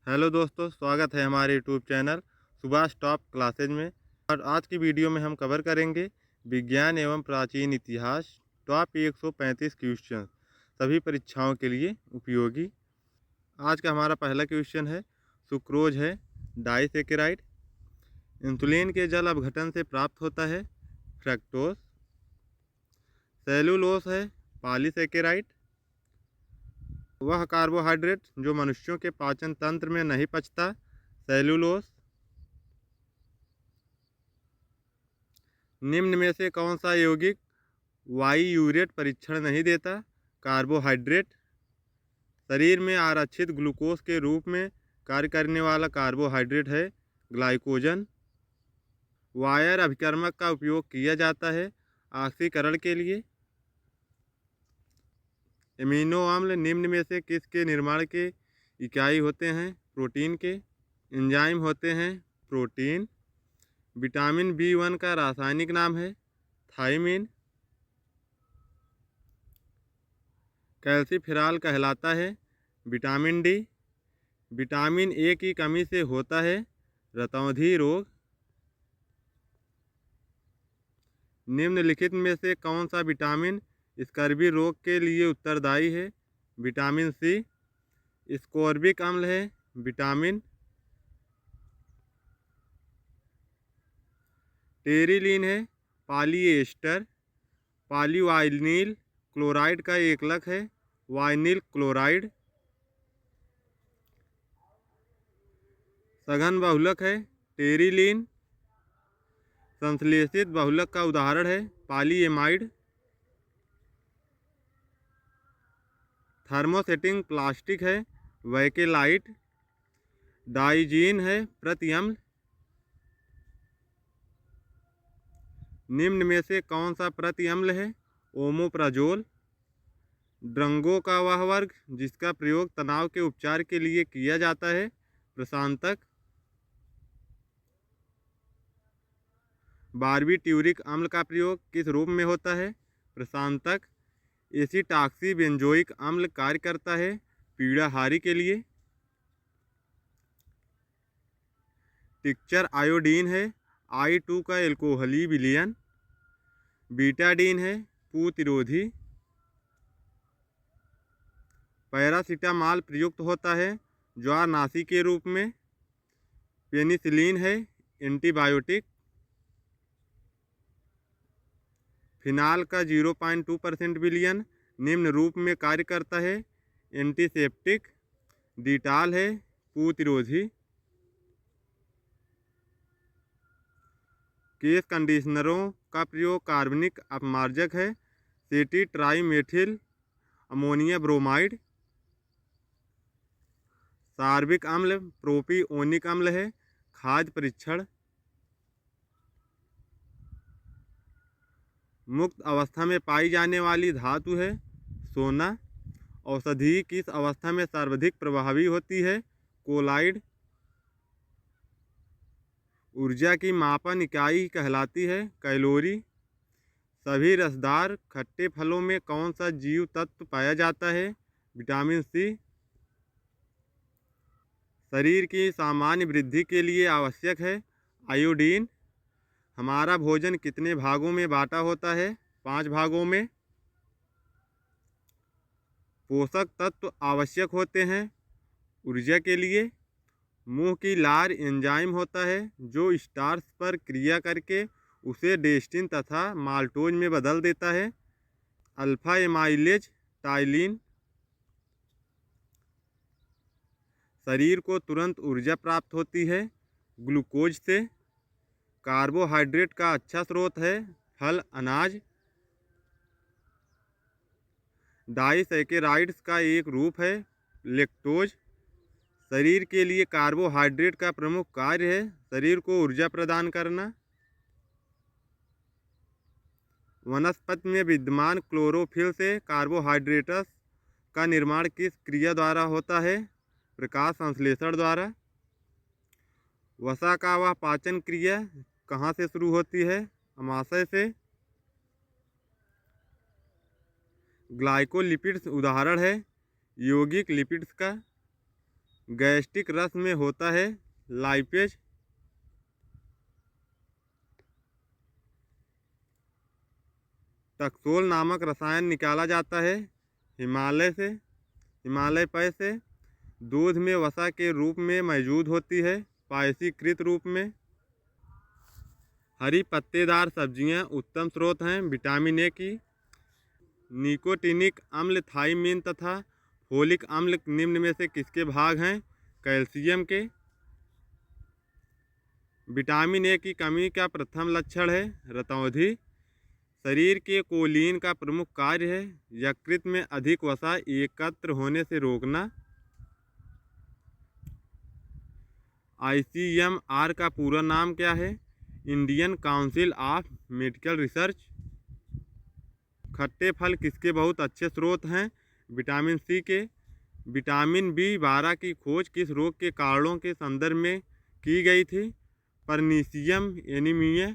Hello दोस्तों, स्वागत है हमारे YouTube channel Subhash top classes में। और आज की वीडियो में हम कवर करेंगे विज्ञान एवं प्राचीन इतिहास टॉप 135 क्वेश्चन, सभी परीक्षाओं के लिए उपयोगी। आज का हमारा पहला क्वेश्चन है, सुक्रोज है डाइसेकेराइड। इंसुलिन के जल अपघटन से प्राप्त होता है फ्रक्टोज। सेलुलोस है पॉलीसेकेराइड। वह कार्बोहाइड्रेट जो मनुष्यों के पाचन तंत्र में नहीं पचता, सेलुलोस। निम्न में से कौन सा यौगिक वाईयूरेट परीक्षण नहीं देता, कार्बोहाइड्रेट। शरीर में आरक्षित ग्लूकोज के रूप में कार्य करने वाला कार्बोहाइड्रेट है ग्लाइकोजन। वायर अभिकर्मक का उपयोग किया जाता है ऑक्सीकरण के लिए। एमिनो अम्ल निम्न में से किसके निर्माण के इकाई होते हैं, प्रोटीन के। एंजाइम होते हैं प्रोटीन। विटामिन B1 का रासायनिक नाम है थायमिन। कैल्सीफेरॉल कहलाता है विटामिन डी। विटामिन ए की कमी से होता है रतौंधी रोग। निम्नलिखित में से कौन सा विटामिन स्कर्वी रोग के लिए उत्तरदायी है, विटामिन सी। स्कोर्बिक अम्ल है विटामिन। टेरिलीन है पॉलीएस्टर। पॉलीवाइनिल क्लोराइड का एकलक है वाइनिल क्लोराइड। सघन बहुलक है टेरिलीन। संश्लेषित बहुलक का उदाहरण है पॉलीएमाइड। थर्मोसेटिंग प्लास्टिक है वैकेलाइट। डाइजीन है प्रतिअम्ल। निम्न में से कौन सा प्रतिअम्ल है, ओमोप्राजोल। ड्रंगों का वह वर्ग जिसका प्रयोग तनाव के उपचार के लिए किया जाता है, प्रशांतक। बारबीट्यूरिक अम्ल का प्रयोग किस रूप में होता है, प्रशांतक। एसिटाक्सी बेंजोइक अम्ल कार्य करता है पीड़ाहारी के लिए। टिक्चर आयोडीन है I2 का एल्कोहली विलयन। बीटाडीन है प्रतिरोधी। पैरासीटामॉल प्रयुक्त होता है ज्वारनाशी के रूप में। पेनिसिलिन है एंटीबायोटिक। फिनाल का 0.2% विलयन निम्न रूप में कार्य करता है एंटीसेप्टिक। डिटॉल है प्रतिरोधी। केश कंडीशनरों का प्रयोग कार्बनिक अपमार्जक है सेटी ट्राइमेथिल अमोनिया ब्रोमाइड। सार्विक अम्ल प्रोपियोनिक अम्ल है खाद्य परीक्षण। मुक्त अवस्था में पाई जाने वाली धातु है सोना। औषधि किस अवस्था में सर्वाधिक प्रभावी होती है, कोलाइड। ऊर्जा की मापन इकाई कहलाती है कैलोरी। सभी रसदार खट्टे फलों में कौन सा जीव तत्व पाया जाता है, विटामिन सी। शरीर की सामान्य वृद्धि के लिए आवश्यक है आयोडीन। हमारा भोजन कितने भागों में बांटा होता है, 5 भागों में। पोषक तत्व आवश्यक होते हैं ऊर्जा के लिए। मुंह की लार एंजाइम होता है जो स्टार्च पर क्रिया करके उसे डेस्टिन तथा माल्टोज में बदल देता है, अल्फा एमाइलेज टाइलिन। शरीर को तुरंत ऊर्जा प्राप्त होती है ग्लूकोज से। कार्बोहाइड्रेट का अच्छा स्रोत है फल अनाज। डाइसैकेराइड्स का एक रूप है लेक्टोज। शरीर के लिए कार्बोहाइड्रेट का प्रमुख कार्य है शरीर को ऊर्जा प्रदान करना। वनस्पति में विद्यमान क्लोरोफिल से कार्बोहाइड्रेट्स का निर्माण किस क्रिया द्वारा होता है, प्रकाश संश्लेषण द्वारा। वसा का वह पाचन क्रिया कहाँ से शुरू होती है, अमाशय से। ग्लाइकोलिपिड्स उदाहरण है यौगिक लिपिड्स का। गैस्ट्रिक रस में होता है लाइपेज। टक्सोल नामक रसायन निकाला जाता है हिमालय पेय से। दूध में वसा के रूप में मौजूद होती है पायसीकृत रूप में। हरी पत्तेदार सब्जियां उत्तम स्रोत हैं विटामिन ए की। निकोटिनिक अम्ल थायमिन तथा फोलिक अम्ल निम्न में से किसके भाग हैं? कैल्शियम के। विटामिन ए की कमी का प्रथम लक्षण है रतौंधी। शरीर के कोलीन का प्रमुख कार्य है यकृत में अधिक वसा एकत्र होने से रोकना। ICMR का पूरा नाम क्या है? Indian council of medical research. खट्टे फल किसके बहुत अच्छे स्रोत हैं? विटामिन सी के। विटामिन B12 की खोज किस रोग के कारणों के संदर्भ में की गई थी? परनीसियम एनीमिया।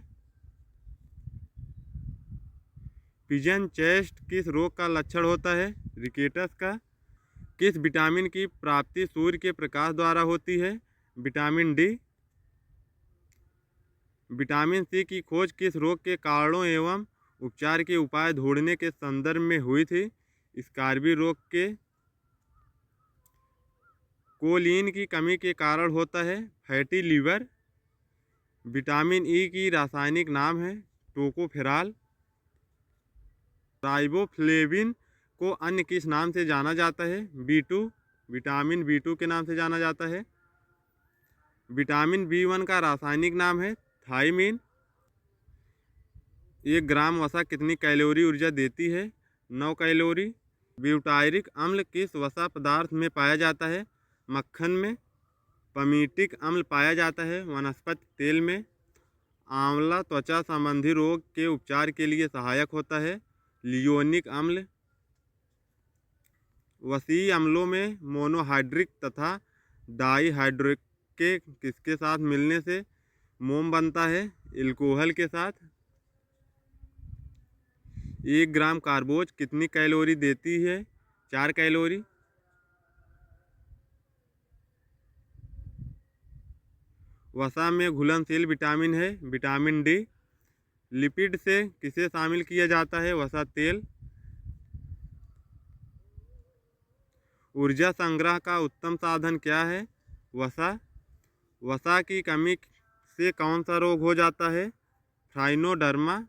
पिजन चेस्ट किस रोग का लक्षण होता है? रिकेटस का। किस विटामिन की प्राप्ति सूर्य के प्रकाश द्वारा होती है? Vitamin D. विटामिन सी की खोज किस रोग के कारणों एवं उपचार के उपाय ढूंढने के संदर्भ में हुई थी? स्कारबी रोग के। कोलिन की कमी के कारण होता है फैटी लीवर। विटामिन ई की रासायनिक नाम है टोकोफेरॉल। राइबोफ्लेविन को अन्य किस नाम से जाना जाता है? B2। विटामिन B2 के नाम से जाना जाता है। विटामिन B1 का रासायनिक नाम है थायमिन। 1 ग्राम वसा कितनी कैलोरी ऊर्जा देती है? 9 कैलोरी। ब्यूटायरिक अम्ल किस वसा पदार्थ में पाया जाता है? मक्खन में। पमीटिक अम्ल पाया जाता है वनस्पति तेल में। आंवला त्वचा संबंधी रोग के उपचार के लिए सहायक होता है लियोनिक अम्ल। वसीय अम्लों में मोनोहाइड्रिक तथा डाईहाइड्रिक के किसके साथ मिलने से मोम बनता है? एल्कोहल के साथ। 1 ग्राम कार्बोज कितनी कैलोरी देती है? 4 कैलोरी। वसा में घुलनशील विटामिन है विटामिन डी। लिपिड से किसे शामिल किया जाता है? वसा तेल। ऊर्जा संग्रह का उत्तम साधन क्या है? वसा। वसा की कमी से कौन सा रोग हो जाता है? ट्राइनोडर्मा।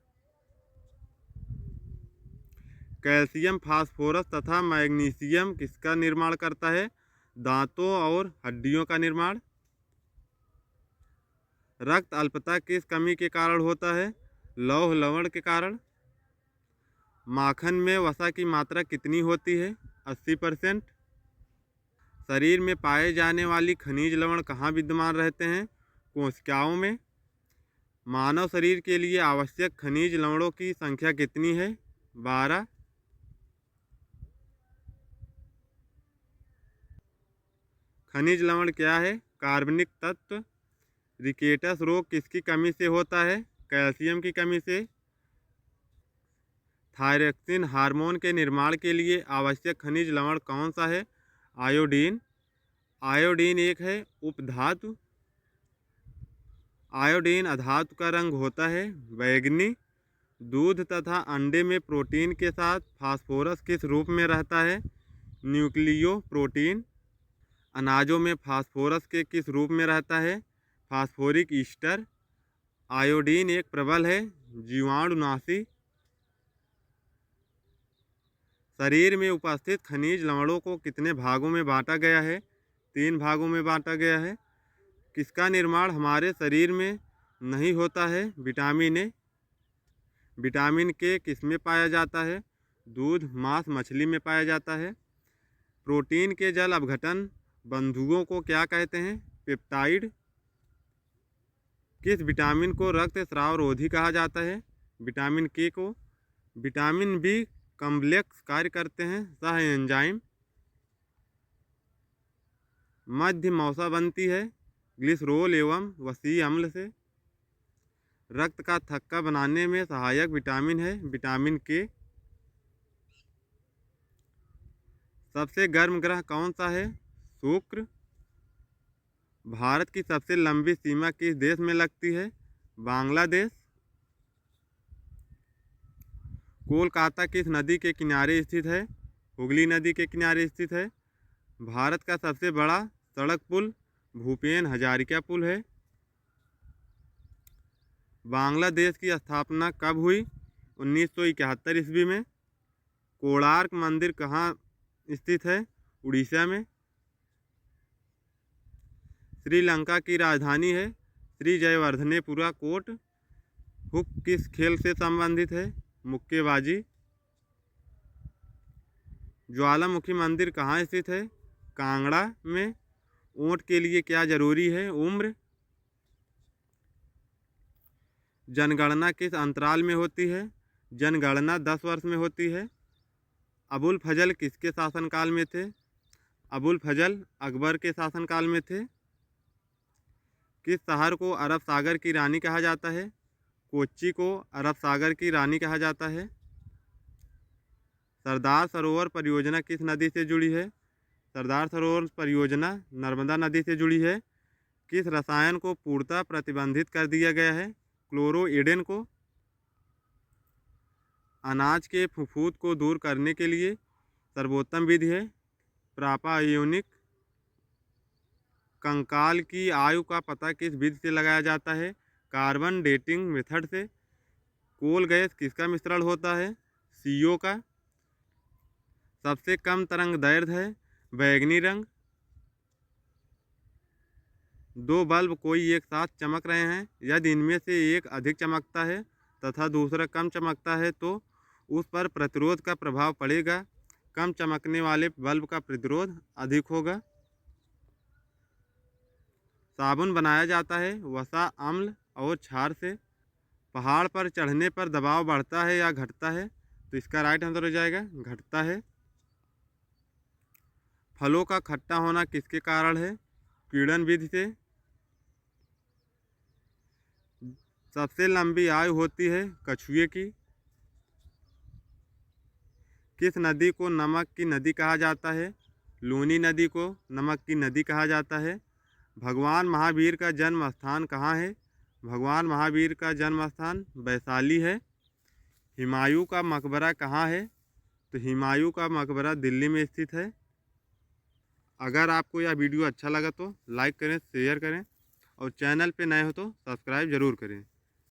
कैल्शियम फास्फोरस तथा मैग्नीशियम किसका निर्माण करता है? दांतों और हड्डियों का निर्माण। रक्त अल्पता किस कमी के कारण होता है? लौह लवण के कारण। माखन में वसा की मात्रा कितनी होती है? 80%। शरीर में पाए जाने वाली खनिज लवण कहाँ विद्यमान रहते हैं? कोशिकाओं में। मानव शरीर के लिए आवश्यक खनिज लवणों की संख्या कितनी है? 12। खनिज लवण क्या है? कार्बनिक तत्व। रिकेटस रोग किसकी कमी से होता है? कैल्शियम की कमी से। थायरॉक्सिन हार्मोन के निर्माण के लिए आवश्यक खनिज लवण कौन सा है? आयोडीन। आयोडीन एक है उपधातु। आयोडीन अधातु का रंग होता है बैंगनी। दूध तथा अंडे में प्रोटीन के साथ फास्फोरस किस रूप में रहता है? न्यूक्लियोप्रोटीन। अनाजों में फास्फोरस के किस रूप में रहता है? Phosphoric Easter. आयोडीन एक प्रबल है जीवाणुनाशी। शरीर में उपस्थित खनिज लवणों को कितने भागों में बांटा गया है? 3 भागों में बांटा गया है। किसका निर्माण हमारे शरीर में नहीं होता है? Vitamin A. विटामिन के किस में पाया जाता है? दूध मांस मछली में पाया जाता है। प्रोटीन के जल अपघटन बंधुओं को क्या कहते हैं? पेप्टाइड। किस विटामिन को रक्त स्राव रोधी कहा जाता है? विटामिन के को। विटामिन बी कॉम्प्लेक्स कार्य करते हैं सह एंजाइम। मध्य मौसा बनती है ग्लिसरोल एवं वसीय अम्ल से। रक्त का थक्का बनाने में सहायक विटामिन है विटामिन के। सबसे गर्म ग्रह कौन सा है? शुक्र। भारत की सबसे लंबी सीमा किस देश में लगती है? बांग्लादेश। कोलकाता किस नदी के किनारे स्थित है? हुगली नदी के किनारे स्थित है। भारत का सबसे बड़ा सड़क पुल भूपेन हजारिका पुल है। बांग्लादेश की स्थापना कब हुई? 1971 ईस्वी में। कोणार्क मंदिर कहाँ स्थित है? उड़ीसा में। श्रीलंका की राजधानी है श्री जयवर्धनेपुरा कोट। हुक किस खेल से संबंधित है? मुक्केबाजी। ज्वालामुखी मंदिर कहाँ स्थित है? कांगड़ा में। ऊँट के लिए क्या जरूरी है? उम्र। जनगणना किस अंतराल में होती है? जनगणना 10 वर्ष में होती है। अबुल फजल किसके शासनकाल में थे? अबुल फजल अकबर के शासनकाल में थे। किस शहर को अरब सागर की रानी कहा जाता है? कोच्चि को अरब सागर की रानी कहा जाता है। सरदार सरोवर परियोजना किस नदी से जुड़ी है? सरदार सरोवर परियोजना नर्मदा नदी से जुड़ी है। किस रसायन को पूर्णतः प्रतिबंधित कर दिया गया है? क्लोरोइडेन को। अनाज के फफूंद को दूर करने के लिए सर्वोत्तम विधि है प्रापायोनिक। कंकाल की आयु का पता किस विधि से लगाया जाता है? कार्बन डेटिंग मेथड से। कोल गैस किसका मिश्रण होता है? CO का। सबसे कम तरंग दैर्ध्य है बैंगनी रंग। दो बल्ब कोई एक साथ चमक रहे हैं, यदि इनमें से एक अधिक चमकता है तथा दूसरा कम चमकता है तो उस पर प्रतिरोध का प्रभाव पड़ेगा। कम चमकने वाले बल्ब का प्रतिरोध अधिक होगा। साबुन बनाया जाता है वसा, अम्ल और क्षार से। पहाड़ पर चढ़ने पर दबाव बढ़ता है या घटता है? तो इसका राइट आंसर हो जाएगा घटता है। फलों का खट्टा होना किसके कारण है? कीड़न विधि से। सबसे लंबी आयु होती है कछुए की। किस नदी को नमक की नदी कहा जाता है? लूनी नदी को नमक की नदी कहा जाता है। भगवान महावीर का जन्म स्थान कहाँ है? भगवान महावीर का जन्म स्थान वैशाली है। हुमायूं का मकबरा कहाँ है? तो हुमायूं का मकबरा दिल्ली में स्थित है। अगर आपको यह वीडियो अच्छा लगा तो लाइक करें, शेयर करें और चैनल पे नए हो तो सब्सक्राइब ज़रूर करें।